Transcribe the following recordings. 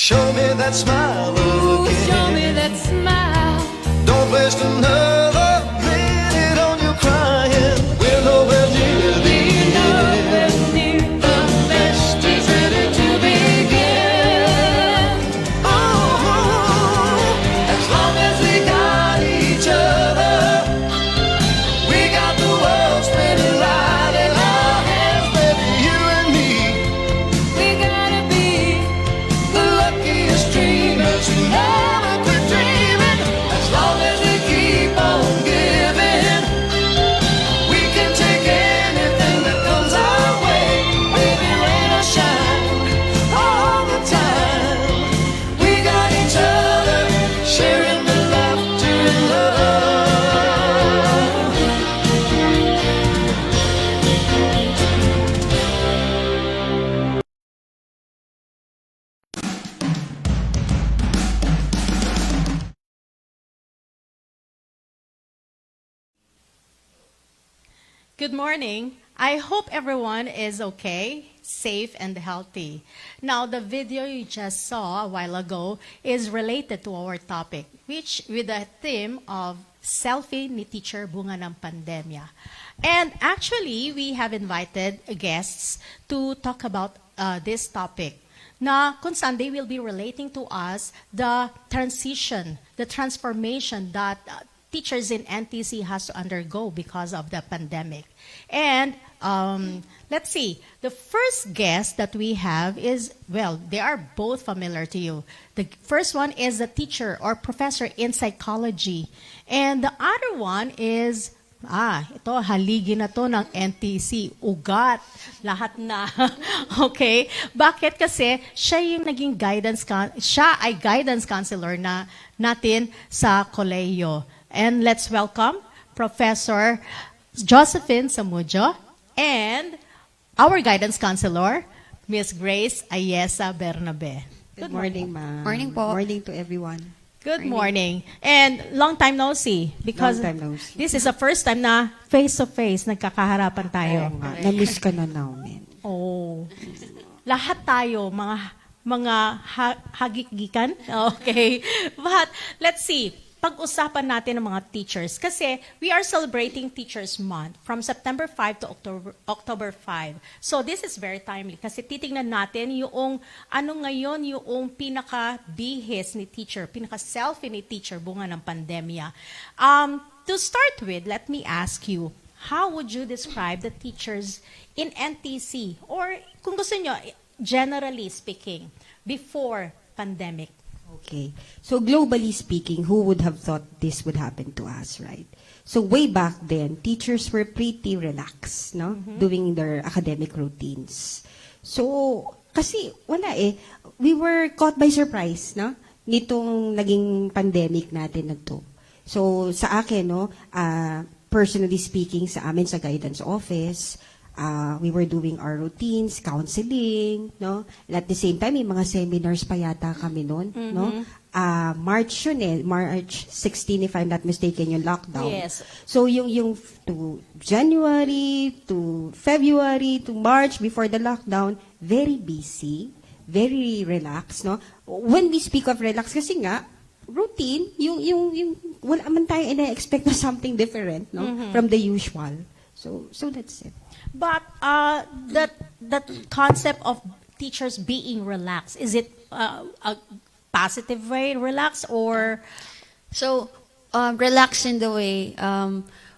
Show me that smile again. Show me that smile. Don't waste another minute on your crying. We're nowhere near the Nowhere end. near the best is ready to begin. Oh, as long as we got each other, we got the world spinning right in our hands, baby, you and me. We gotta be Good morning. I hope everyone is okay, safe, and healthy. Now, the video you just saw a while ago is related to our topic, which with the theme of selfie ni teacher bunga ng pandemya. And actually, we have invited guests to talk about this topic. Na kung saan they will be relating to us the transition, the transformation that teachers in NTC has to undergo because of the pandemic. And let's see, the first guest that we have is, well, they are both familiar to you. The first one is a teacher or professor in psychology. And the other one is, ito, haligi na to ng NTC, ugat, lahat na. Okay? Bakit? Kasi siya yung naging siya ay guidance counselor na natin sa kolehiyo. And let's welcome Professor Josephine Samudio and our guidance counselor, Miss Grace Ayesa Bernabe. Good morning, ma'am. Morning po. Morning to everyone. Good morning. And long time no see because Long time no see. this is the first time na face-to-face nagkakaharapan tayo. Oo nga, na-miss ka na namin. Oh. Lahat tayo, mga hagigikan. Okay. But let's see. Pag-usapan natin ng mga teachers. Kasi we are celebrating Teachers Month from September 5 to October 5. So this is very timely. Kasi titingnan natin yung ngayon yung pinaka-bihis ni teacher, pinaka-selfie ni teacher bunga ng pandemya. To start with, let me ask you, how would you describe the teachers in NTC? Or kung gusto nyo, generally speaking, before pandemic? Okay. So globally speaking, who would have thought this would happen to us, right? So way back then, teachers were pretty relaxed, no? Doing their academic routines. So, kasi wala we were caught by surprise, no? Nitong naging pandemic natin na to. So, sa akin, no, personally speaking, sa amin sa guidance office, we were doing our routines, counseling, no? And at the same time, may mga seminars pa yata kami noon, no? March yun March 16, if I'm not mistaken, yung lockdown. Yes. So, yung to January, to February, to March, before the lockdown, very busy, very relaxed, no? When we speak of relax, kasi nga, routine, yung wala man tayo ina-expect na something different, no? From the usual. So that's it. But that concept of teachers being relaxed, is it a positive way, relaxed, or So, relax in the way,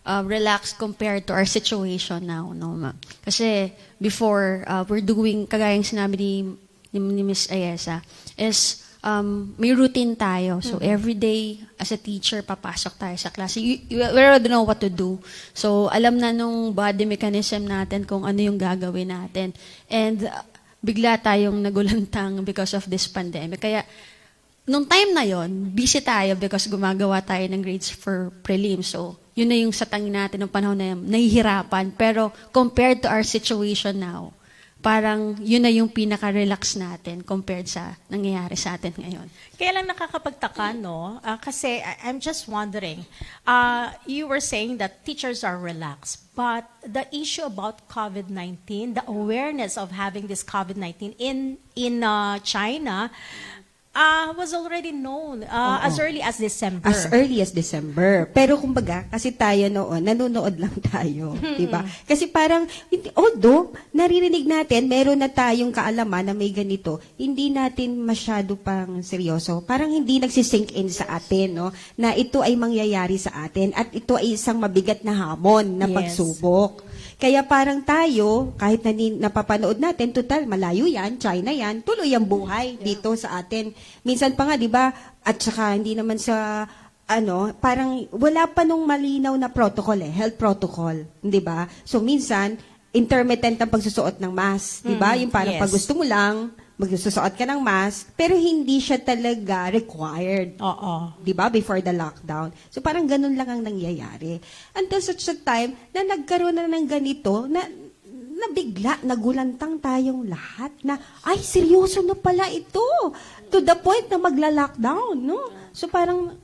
relax compared to our situation now, no, ma'am? Kasi before, we're doing, kagayang sinabi ni Miss Ayesa, is may routine tayo. So, every day, as a teacher, papasok tayo sa klase. We already know what to do. So, alam na nung body mechanism natin kung ano yung gagawin natin. And bigla tayong nagulantang because of this pandemic. Kaya, nung time na yon, busy tayo because gumagawa tayo ng grades for prelims. So, yun na yung sa tangin natin ng panahon na yun, nahihirapan. Pero, compared to our situation now, parang yun na yung pinaka-relax natin compared sa nangyayari sa atin ngayon. kaya lang nakakapagtaka, no? Kasi I'm just wondering, you were saying that teachers are relaxed, but the issue about COVID-19, the awareness of having this COVID-19 in China, was already known as early as December. As early as December. Pero kumbaga, kasi tayo noon, nanonood lang tayo. Diba? Kasi parang, although, naririnig natin, meron na tayong kaalaman na may ganito, hindi natin masyado pang seryoso. Parang hindi nagsisink in sa atin, no? Na ito ay mangyayari sa atin at ito ay isang mabigat na hamon na Yes. pagsubok. Kaya parang tayo, kahit napapanood natin, total, malayo yan, China yan, tuloy ang buhay dito sa atin. Minsan pa nga, di ba, at saka hindi naman sa, parang wala pa nung malinaw na protocol health protocol, di ba? So minsan, intermittent ang pagsusuot ng mask, di ba? Yung parang yes. pag gusto mo lang, magsusuot ka ng mask, pero hindi siya talaga required. Oo. Di ba? Before the lockdown. So parang ganun lang ang nangyayari. Until such a time na nagkaroon na ng ganito, na bigla, nagulantang tayong lahat na, ay, seryoso na pala ito. To the point na magla-lockdown, no? So parang,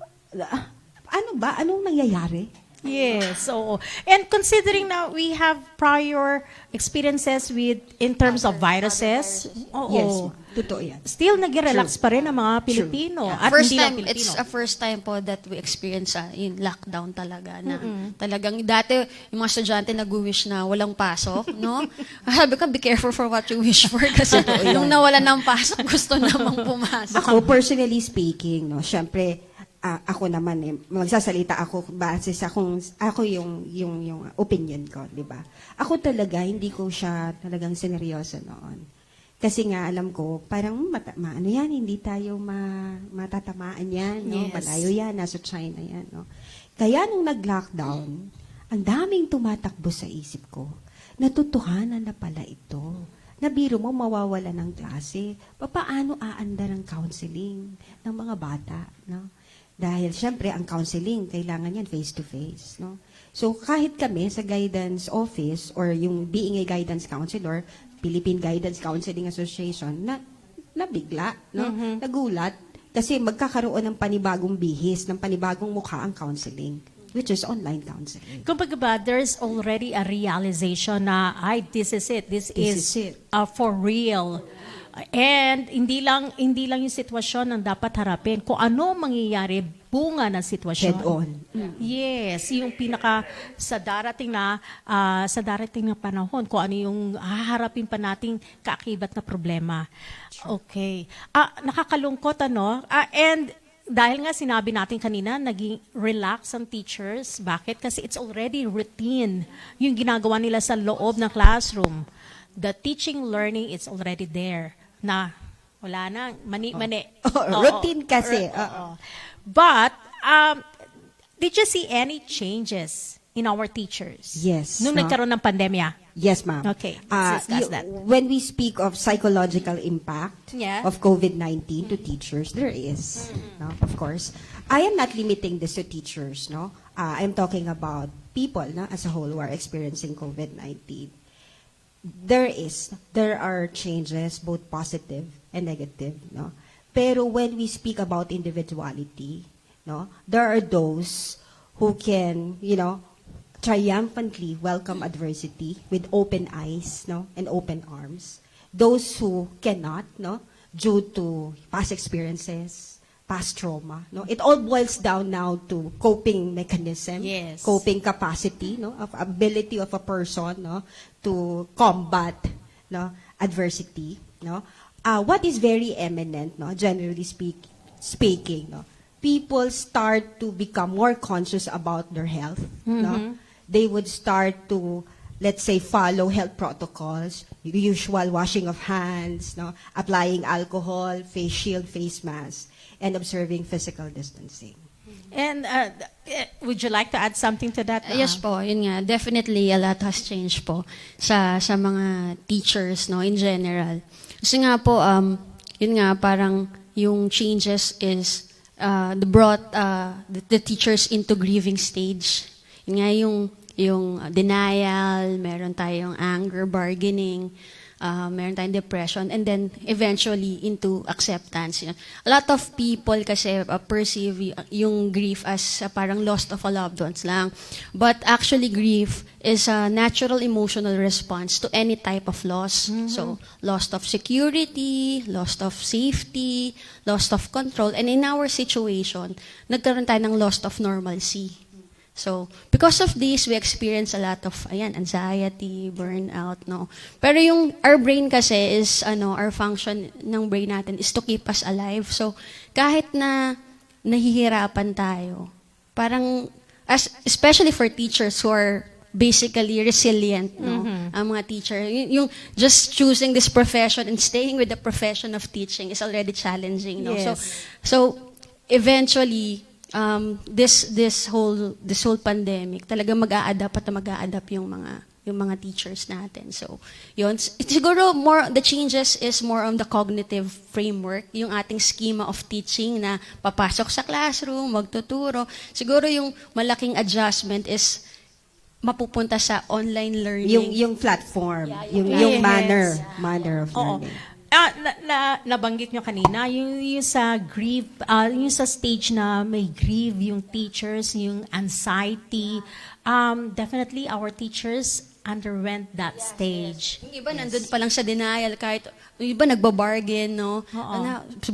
ano ba? Anong nangyayari? Yes, oo. And considering now we have prior experiences with in terms of viruses, oo. Yes, ma'am. Totoo yan. Still nag-relax pa rin ang mga Pilipino. At First hindi lang time, Pilipino. it's a first time po that we experience in lockdown talaga na talagang dati yung mga estudyante nag-wish na walang pasok, no? Sabi ko, be careful for what you wish for kasi nung nawala ng pasok, gusto namang pumasok. Ako, personally speaking, no, syempre, ako naman magsasalita ako base sa ako yung opinion ko, di ba? Ako talaga, hindi ko siya talagang sineryoso noon. Kasi nga, alam ko, parang ano yan, hindi tayo matatamaan yan, no? Yes. Malayo yan, nasa China yan, no? Kaya nung nag-lockdown, ang daming tumatakbo sa isip ko. Natutuhanan na pala ito. Nabiro mo, mawawala ng klase. Paano aandar ang counseling ng mga bata, no? Dahil, syempre, ang counseling, kailangan yan face-to-face, no? So, kahit kami sa guidance office or yung being a guidance counselor, Philippine Guidance Counseling Association, nabigla, no? Nagulat, kasi magkakaroon ng panibagong bihis, ng panibagong mukha ang counseling, which is online counseling. Kumbaga ba, there's already a realization na, this is it. This is it. For real. And hindi lang yung sitwasyon ang dapat harapin. Kung ano mangyayari, bunga ng sitwasyon. Head on. Yes, yung pinaka sa darating na panahon, kung ano yung haharapin pa nating kaakibat na problema. Okay. Nakakalungkot and dahil nga sinabi natin kanina, naging relax ang teachers. Bakit? Kasi it's already routine yung ginagawa nila sa loob ng classroom. The teaching, learning, it's already there. Na wala na, mani-mani. Routine kasi. But, did you see any changes in our teachers? Yes, Nung no? nagkaroon ng pandemya? Yes, ma'am. Okay, let's discuss that. When we speak of psychological impact Yeah. of COVID-19 to teachers, there is, no? Of course. I am not limiting this to teachers, no? I'm talking about people, no, as a whole who are experiencing COVID-19. There are changes, both positive and negative, no? Pero when we speak about individuality, no, there are those who can, triumphantly welcome adversity with open eyes, no, and open arms. Those who cannot, no, due to past experiences, past trauma, no. It all boils down now to coping mechanism, Yes. coping capacity, no, of ability of a person, no, to combat, no, adversity, no. What is very eminent, no, generally speaking, no, people start to become more conscious about their health, no. They would start to, let's say, follow health protocols, usual washing of hands, no, applying alcohol, face shield, face mask, and observing physical distancing. And would you like to add something to that? Yes po, yun nga. Definitely, a lot has changed po sa mga teachers, no, in general. Kasi nga po, yun nga, parang yung changes is brought the teachers into grieving stage. Yun nga yung denial, meron tayong anger, bargaining, meron tayong depression, and then eventually into acceptance. Yun. A lot of people kasi perceive yung grief as parang loss of a loved ones lang. But actually grief is a natural emotional response to any type of loss. So, loss of security, loss of safety, loss of control. And in our situation, nagkaroon tayo ng loss of normalcy. So, because of this, we experience a lot of anxiety, burnout, no. Pero our brain kasi is our function ng brain natin is to keep us alive. So, kahit na nahihirapan tayo, parang especially for teachers who are basically resilient, no. Ang mga teacher, yung just choosing this profession and staying with the profession of teaching is already challenging, no. Yes. So eventually this whole pandemic talaga mag-a-adapt yung mga teachers natin. So, yun. Siguro the changes is more on the cognitive framework, yung ating schema of teaching na papasok sa classroom, magtuturo. Siguro yung malaking adjustment is mapupunta sa online learning. Yung platform, Yeah, yung Yes. manner of Oo. learning. Nabanggit nyo kanina, yung sa grief, yung sa stage na may grief, yung teachers, yung anxiety, definitely our teachers underwent that stage. Yung iba nandun pa lang sa denial, kahit yung iba nagbabargain, no?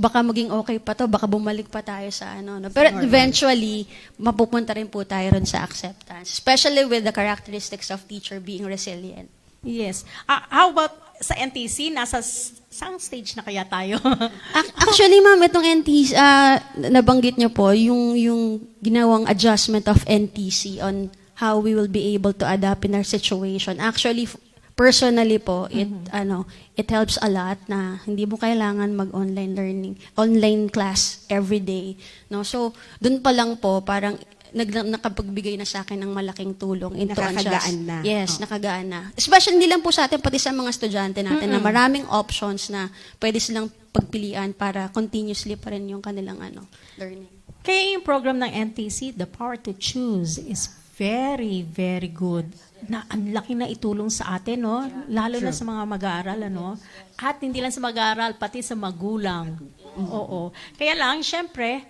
Baka maging okay pa to, baka bumalik pa tayo sa ano. No? Pero eventually, mapupunta rin po tayo rin sa acceptance. Especially with the characteristics of teacher being resilient. Yes. How about sa NTC? Saan stage na kaya tayo? Actually, ma'am, itong NTC, nabanggit niyo po, yung ginawang adjustment of NTC on how we will be able to adapt in our situation. Actually, personally po, it helps a lot na hindi mo kailangan mag-online learning, online class every day. No? So, dun pa lang po, parang nakapagbigay na sa akin ng malaking tulong into Nakakagaan na. Yes, nakagaan na. Especially hindi lang po sa atin, pati sa mga estudyante natin na maraming options na pwede silang pagpilian para continuously pa rin yung kanilang learning. Kaya yung program ng NTC, The Power to Choose, is very, very good. Na ang laki na itulong sa atin, no? Lalo na sa mga mag-aaral, ano? At hindi lang sa mag-aaral, pati sa magulang. Oo. Kaya lang, syempre,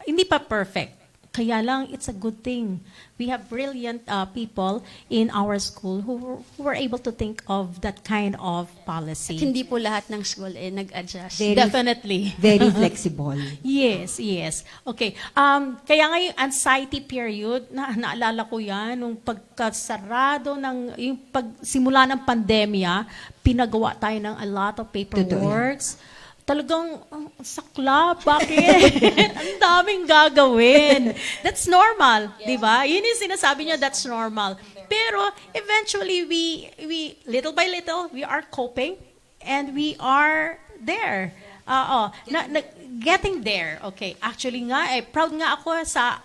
hindi pa perfect. Kaya lang, it's a good thing. We have brilliant people in our school who were able to think of that kind of policy. At hindi po lahat ng school nag-adjust. Definitely. Very flexible. Yes, yes. Okay. Kaya nga yung anxiety period, naalala ko yan, nung pagkasarado yung pagsimula ng pandemya, pinagawa tayo ng a lot of paperworks. Talagang, sakla, bakit? Ang daming gagawin. That's normal, di ba? Yun yung sinasabi niya, that's normal. Pero, eventually, we little by little, we are coping, and we are there. Getting there. Okay. Actually nga, proud nga ako sa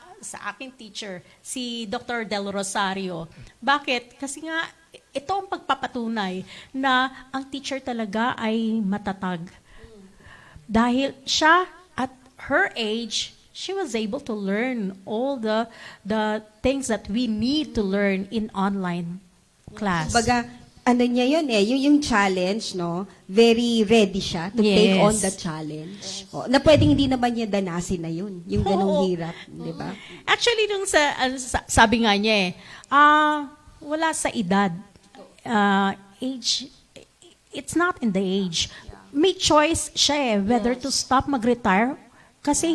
aking teacher, si Dr. Del Rosario. Bakit? Kasi nga, ito ang pagpapatunay na ang teacher talaga ay matatag. Dahil siya, at her age, she was able to learn all the things that we need to learn in online class. Baga, ano niya yun yung challenge, no? Very ready siya to take on the challenge. Na pwedeng hindi naman niya danasin na yun. Yung ganong hirap, di ba? Actually, nung sabi nga niya wala sa edad. Age, it's not in the age. May choice siya whether to stop mag-retire kasi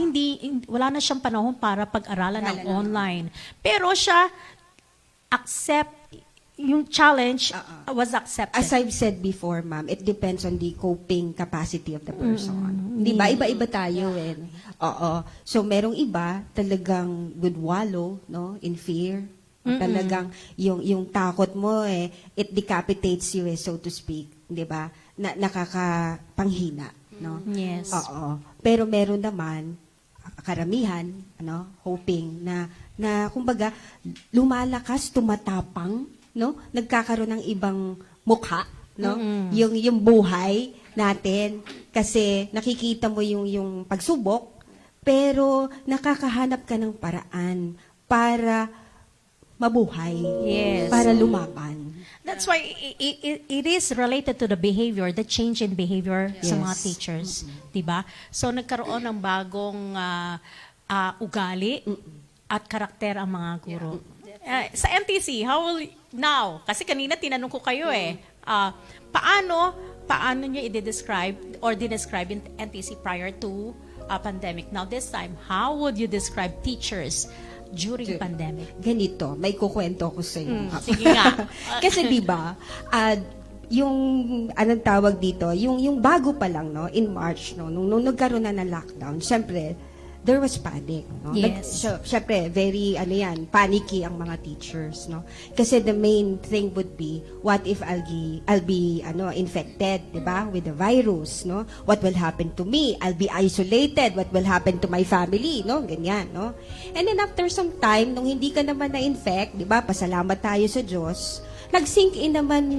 wala na siyang panahon para pag-aralan ng online. Pero siya accept yung challenge was accepted. As I've said before, ma'am, it depends on the coping capacity of the person. Di ba? Iba-iba tayo Oo. So merong iba talagang would wallow, no, in fear. Talagang yung takot mo it decapitates you so to speak, 'di ba? Nakakapanghina, no? Yes. Oo. Pero meron naman karamihan, hoping na kumbaga lumalakas, tumatapang, no? Nagkakaroon ng ibang mukha, no? Yung buhay natin kasi nakikita mo yung pagsubok, pero nakakahanap ka ng paraan para mabuhay, para lumaban. That's why it is related to the behavior, the change in behavior sa mga teachers, 'di ba? So nagkaroon ng bagong ugali at karakter ang mga guro. Sa MTC, how will now? Kasi kanina tinanong ko kayo paano niyo i-describe or describe in MTC prior to pandemic? Now this time, how would you describe teachers during pandemic? Ganito, may kukwento ko sa iyo. Sige nga. Kasi 'di ba, yung anong tawag dito, yung bago pa lang, no, in March, no, nung nagkaroon na ng lockdown, syempre there was panic, no? Yes. Syempre very panicky ang mga teachers, no? Kasi the main thing would be, what if I'll be infected, 'di ba, with the virus, no? What will happen to me? I'll be isolated. What will happen to my family, no? Ganyan, no? And then after some time, nung hindi ka naman na-infect, 'di ba? Pasalamat tayo sa Diyos. Nag-sink in naman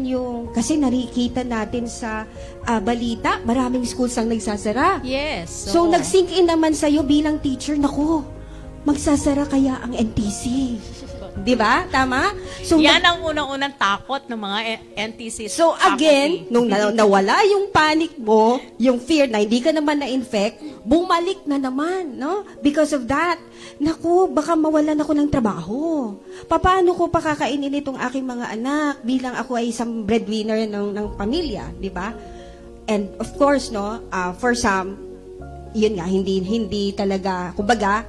kasi nakikita natin sa balita, maraming schools ang nagsasara. Yes. So, nag-sink in naman sa'yo bilang teacher, naku, magsasara kaya ang NTC. Di ba? Tama? So, Yan ang unang-unang takot ng mga NTC. So again, nung nawala yung panic mo, yung fear na hindi ka naman na-infect, bumalik na naman, no? Because of that, naku, baka mawalan ako ng trabaho. Paano ko pakakainin itong aking mga anak bilang ako ay isang breadwinner ng pamilya, di ba? And of course, no, for some, yun nga, hindi talaga, kumbaga,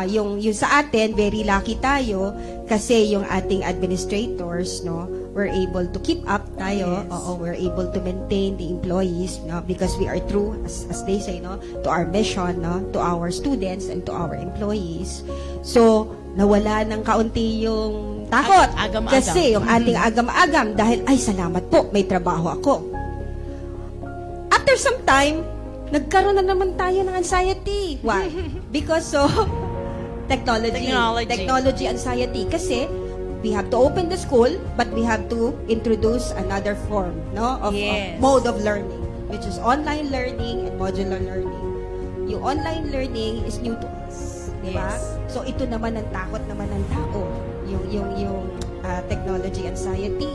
yung sa atin, very lucky tayo kasi yung ating administrators, no, were able to keep up tayo. Yes. Oo, we're able to maintain the employees, no, because we are true, as they say, no, to our mission, no, to our students and to our employees. So, nawala ng kaunti yung takot. Agam-agam. Kasi yung ating agam-agam, dahil, ay, salamat po, may trabaho ako. After some time, nagkaroon na naman tayo ng anxiety. Why? Because of technology. Technology anxiety. Kasi we have to open the school, but we have to introduce another form, no, of Yes. mode of learning, which is online learning and modular learning. Yung online learning is new to us, di ba? Yes. So ito naman ang takot naman ng tao, yung technology anxiety.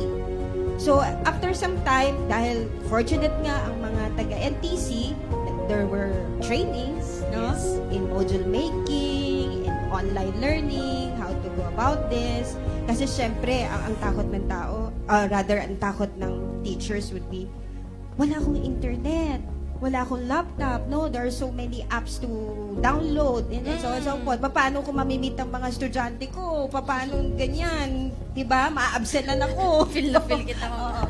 So, after some time, dahil fortunate nga ang mga taga-NTC, there were trainings, no? Yes. In module making, in online learning, how to go about this. Kasi syempre, ang takot ng tao, rather, ang takot ng teachers would be, wala akong internet, wala akong laptop, no? There are so many apps to download, and so on and so forth. Paano ko mamimit ang mga estudyante ko? Paano ganyan? Diba? Ma-absenan ako. Feel na feel kita mo. Oo.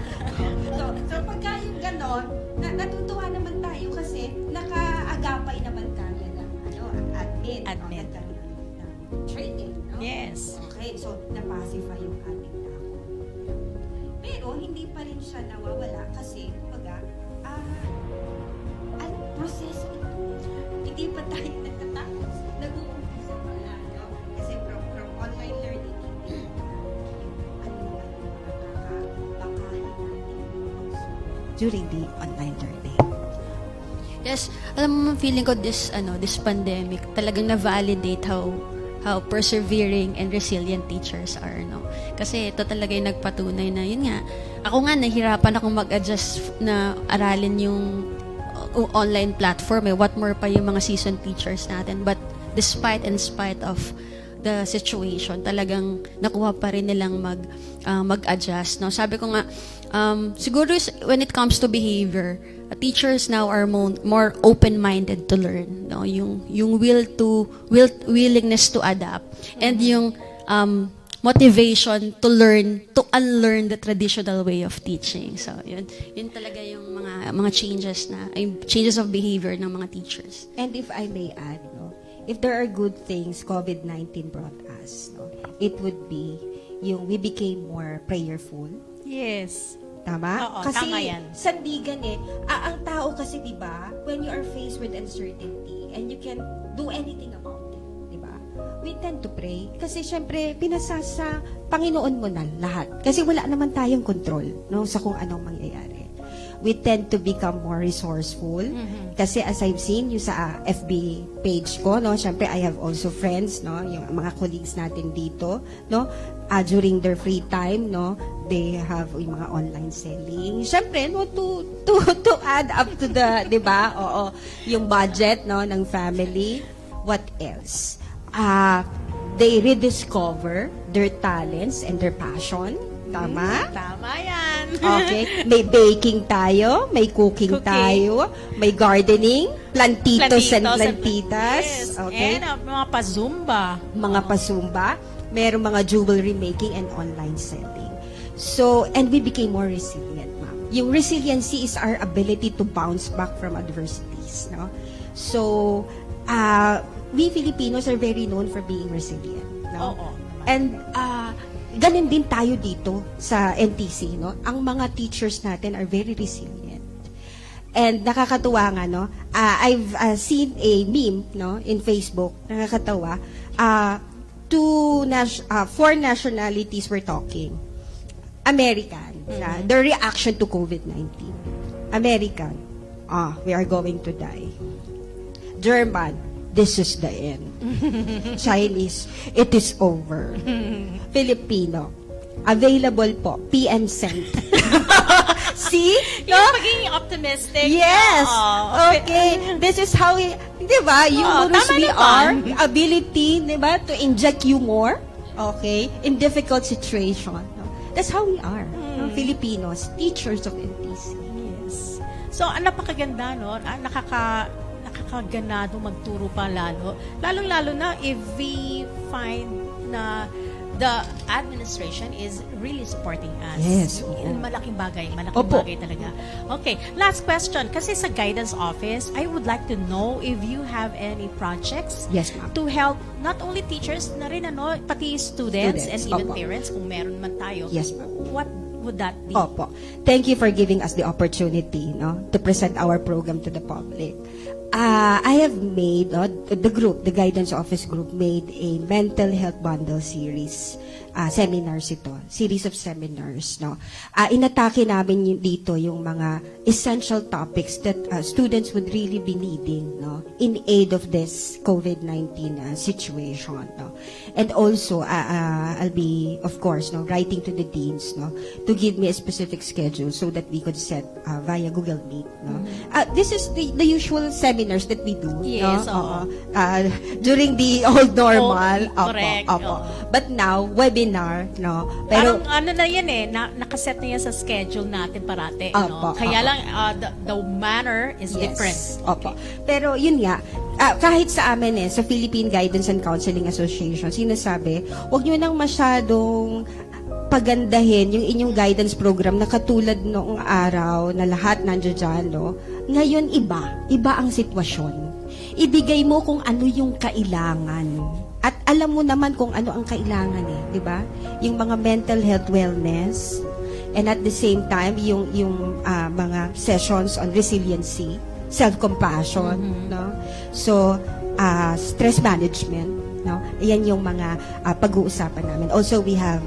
So pagka yung ganon, natutuwa naman tayo kasi nakaagapay naman tayo ng admin. Admin. Ng training. No? Yes. Okay, so napacify yung ating tao. Pero hindi pa rin siya nawawala kasi, kumbaga, anong proseso ito? Hindi pa tayo nagtatapos. Nag-uumpisa pa lang. No? Kasi from online learning, hindi during the online learning. Yes, alam mo, feeling ko this pandemic talagang na-validate how persevering and resilient teachers are, no? Kasi ito talaga yung nagpatunay na, yun nga, ako nga nahirapan akong mag-adjust na aralin yung online platform, what more pa yung mga seasoned teachers natin. But in spite of the situation, talagang nakuha pa rin nilang mag-adjust, no? Sabi ko nga, siguro when it comes to behavior, teachers now are more open-minded to learn, no? Yung willingness to adapt, and yung motivation to learn, to unlearn the traditional way of teaching. So yun talaga yung mga changes of behavior ng mga teachers. And if I may add, no, if there are good things COVID-19 brought us, no, it would be we became more prayerful. Yes. Tama? Oo, Kasi tama yan. sandigan ang tao kasi, di ba, when you are faced with uncertainty and you can do anything about it, di ba? We tend to pray kasi syempre pinasa sa Panginoon mo na lahat. Kasi wala naman tayong control, no, sa kung anong mangyayari. We tend to become more resourceful. Kasi as I've seen yung sa FB page ko, no, syempre I have also friends, no, yung mga colleagues natin dito, no, during their free time, no, they have yung mga online selling. Syempre, no, to add up to the, 'di ba? Oo, yung budget, no, ng family. What else? They rediscover their talents and their passion. Tama? Tama yan. Okay. May baking tayo, may cooking tayo, may gardening, plantitos and plantitas. Yes. Okay. And mga pa-Zumba. Mga pasumba, merong mga jewelry making and online selling. So, and we became more resilient, ma'am. Yung resiliency is our ability to bounce back from adversities, no? So, we Filipinos are very known for being resilient, no? Oo. And ganun din tayo dito sa NTC, no? Ang mga teachers natin are very resilient. And nakakatuwa nga, no? I've seen a meme, no, in Facebook, nakakatawa. Four nationalities were talking. American, their reaction to COVID-19. American, we are going to die. German, this is the end. Chinese, it is over. Filipino, available po, PM sent. See? Yung pagiging optimistic. Yes. Oo. Okay. This is how we, di ba? Humorous tama we naman. are. Ability, di ba? To inject humor. Okay. In difficult situation. No? That's how we are. No? Filipinos, teachers of NTC. Yes. So, napakaganda, no? Nakakaganado magturo pa lalo. Lalong-lalo na if we find na the administration is really supporting us. Yes. Malaking bagay. Malaking Opo. bagay talaga. Okay. Last question. Kasi sa guidance office, I would like to know if you have any projects Yes, ma'am. to help not only teachers na rin, pati students and Students, even opo. parents kung meron man tayo. Yes, ma'am. What would that be? Opo. Thank you for giving us the opportunity, no, to present our program to the public. I have made, the guidance office group made a mental health bundle series. Seminars ito, series of seminars, no. Inatake namin dito yung mga essential topics that students would really be needing, no, in aid of this COVID-19 situation, no. And also, I'll be, of course, no, writing to the deans, no, to give me a specific schedule so that we could set via Google Meet, no. This is the usual seminars that we do, Yes, no, oo. during the old normal, Correct, oo. But now, webinar, no? Pero, Parang na yan nakaset na yan sa schedule natin parate, no? Opo, Kaya opo. lang, the manner is different. Opo. Pero yun nga, kahit sa amin sa Philippine Guidance and Counseling Association, sinasabi, huwag nyo nang masyadong pagandahin yung inyong guidance program na katulad noong araw na lahat nandiyan dyan, no? Ngayon iba ang sitwasyon. Ibigay mo kung ano yung kailangan. At alam mo naman kung ano ang kailangan di ba? Yung mga mental health wellness, and at the same time yung mga sessions on resiliency, self-compassion, no? So, stress management, no? Ayan yung mga pag-uusapan namin. Also, we have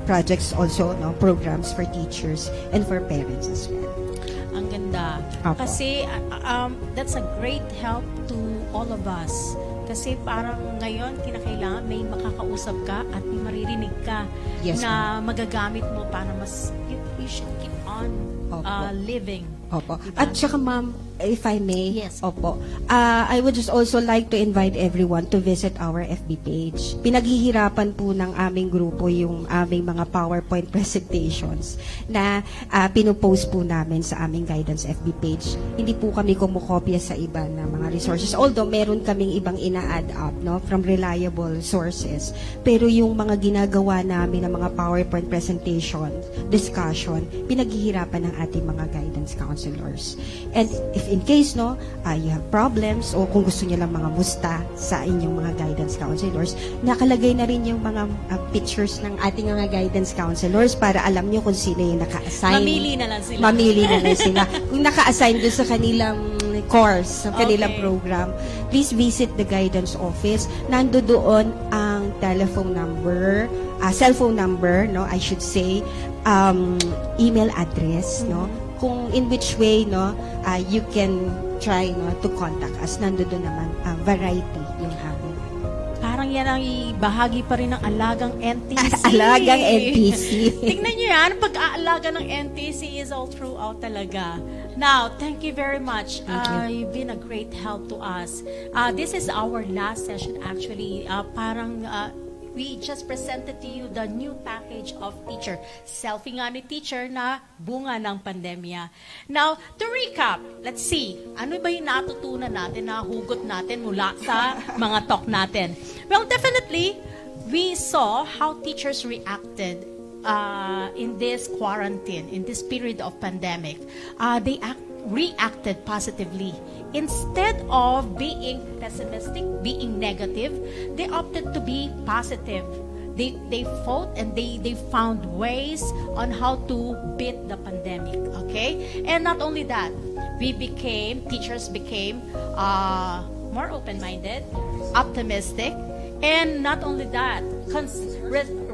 projects also, no, programs for teachers and for parents as well. Ang ganda. Opo. Kasi that's a great help to all of us. Kasi parang ngayon, kinakailangan may makakausap ka at may maririnig ka Yes, na magagamit mo para mas, you should keep on Opo. living. Opo. Diba? At saka ma'am, if I may, Yes. opo, I would just also like to invite everyone to visit our FB page. Pinaghihirapan po ng aming grupo yung aming mga PowerPoint presentations na pinupost po namin sa aming guidance FB page. Hindi po kami kumukopya sa iba na mga resources. Although meron kaming ibang ina-add up, no, from reliable sources. Pero yung mga ginagawa namin ng mga PowerPoint presentation, discussion, pinaghihirapan ng ating mga guidance counselors. And if in case, no, you have problems o kung gusto niyo lang mga musta sa inyong mga guidance counselors, nakalagay na rin yung mga pictures ng ating mga guidance counselors para alam niyo kung sino yung naka-assign. Mamili na lang sila. Mamili na lang sila. Kung naka-assign doon sa kanilang course, sa kanilang Okay. program, please visit the guidance office. Nando doon ang telephone number, cellphone number, no, I should say, email address, no, kung in which way, no, you can try, no, to contact us. Nando doon naman variety yung amin. Parang yan ang bahagi pa rin ng alagang NTC. Alagang NTC. Tingnan nyo yan, pag-aalaga ng NTC is all throughout talaga. Now, thank you very much. You've been a great help to us. This is our last session actually. We just presented to you the new package of teacher. Selfie nga ni teacher na bunga ng pandemya. Now, to recap, let's see. Ano ba yung natutunan natin, nahugot natin mula sa mga talk natin? Well, definitely, we saw how teachers reacted in this quarantine, in this period of pandemic. They reacted positively. Instead of being pessimistic, being negative, they opted to be positive. They fought and they found ways on how to beat the pandemic. Okay, and not only that, teachers became more open-minded, optimistic, and not only that,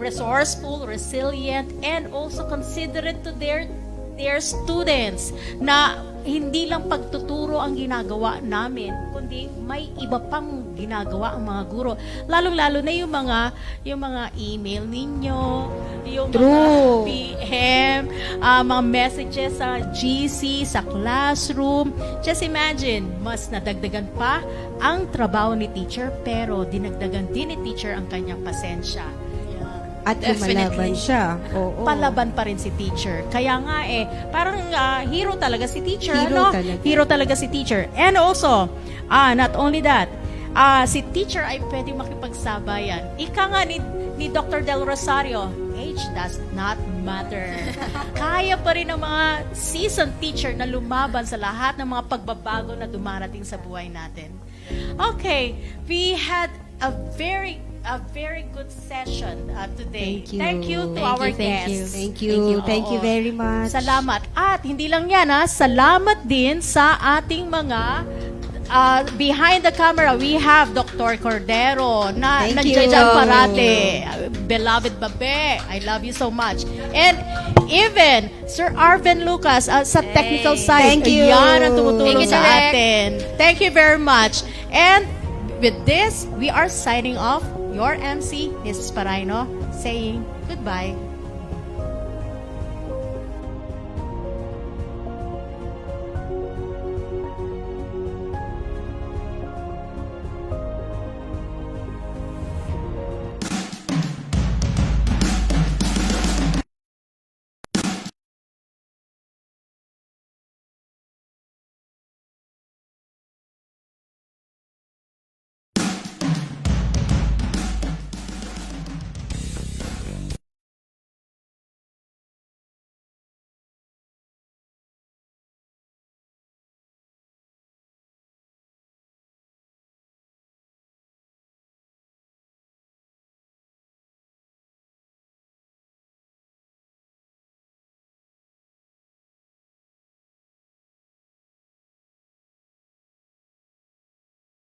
resourceful, resilient, and also considerate to their students na hindi lang pagtuturo ang ginagawa namin, kundi may iba pang ginagawa ang mga guro. Lalong-lalo na yung mga email ninyo, yung mga True. PM, mga messages sa GC, sa classroom. Just imagine, mas nadagdagan pa ang trabaho ni teacher, pero dinagdagan din ni teacher ang kanyang pasensya. At Definitely. lumalaban siya. Oo. Palaban pa rin si teacher. Kaya nga parang hero talaga si teacher. Hero ano? talaga. Hero talaga si teacher. And also, not only that, si teacher ay pwedeng makipagsabayan. Ika nga ni Dr. Del Rosario, age does not matter. Kaya pa rin ng mga seasoned teacher na lumaban sa lahat ng mga pagbabago na dumarating sa buhay natin. Okay, we had a very good session today. Thank you. to Thank our you, thank you. guests. Thank you. Thank you Oo. very much. Salamat. At hindi lang yan, salamat din sa ating mga behind the camera. We have Dr. Cordero na Thank nandiyan you. dyan parate. Beloved Babe, I love you so much. And even Sir Arvin Lucas sa technical side. Thank you. Yan ang tumutulong Thank you, sa Direk. atin. Thank you very much. And with this, we are signing off. Your MC, Mrs. Paraino, saying goodbye.